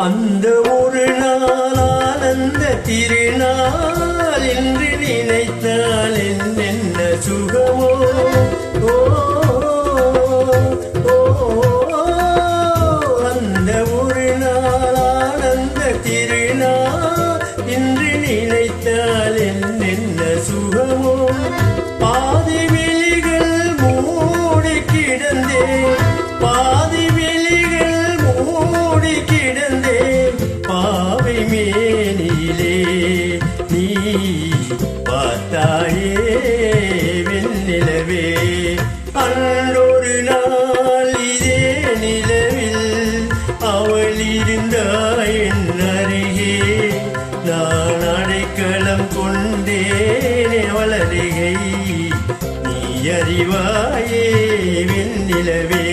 அந்த ஒரு நாள் ஆனந்த திருநாள் என்று நினைத்தால் என்னென்ன சுகமோ. ஓ அந்த ஒரு நாள் ஆனந்த திருநாள் என்று நினைத்தால் என்னென்ன சுகமோ. பாதி விழிகள் மூடி கிடந்தே, பாதி விழிகள் மூடி கிடந்தே, பாவை மேனிலே நீ பார்த்தாயே வெண்ணிலவே. அன்றொரு நாள் இதே நிலவில் அவள் இருந்தாய் என் அருகே. நான் அடைக்கலம் கொண்டேன் அவள் அருகை, நீ அறிவாயே வெண்ணிலவே.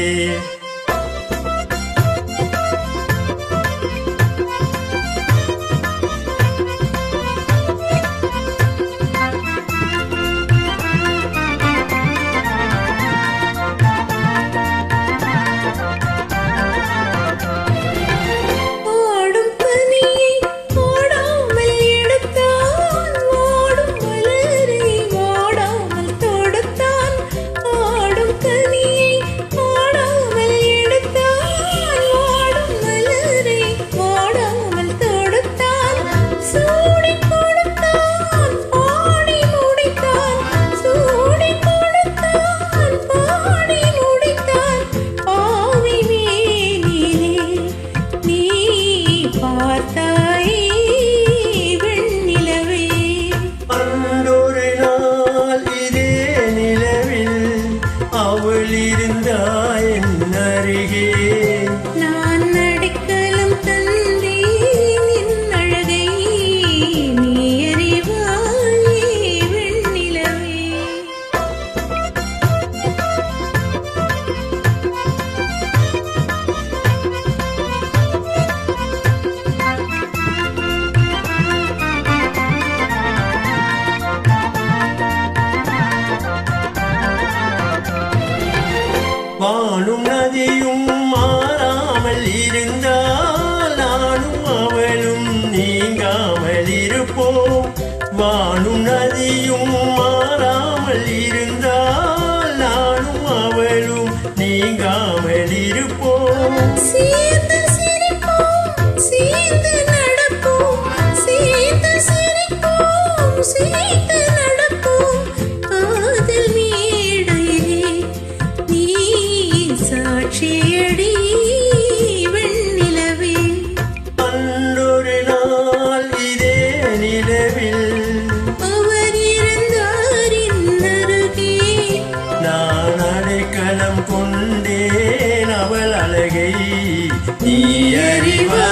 அவள் இருந்தாய் என் அருகே. நான் அடைக்கலம் தந்தேன் என் அழகை, நீ அறிவாயே வெண்ணிலவே. வானும் நதியும் மாறாமல் இருந்தால் நானும் அவளும் நீங்காமல் இருப்போம். வானும் நதியும் மாறாமல் இருந்தால் நானும் அவளும் நீங்காமல் இருப்போம். சேர்ந்து சிரிப்போம், சேர்ந்து நடப்போம், சேர்ந்து சிரிப்போம், சேர்ந்து நடப்போம். காதல் மேடையிலே நீ சாட்சியடி வெண்ணிலவே. அன்றொரு நாள் இதே நிலவில் அவர் இருந்தார் என் அருகே. நான் அடைக்கலம் கொண்டேன் அவள் அழகை, நீ அறிவாய்.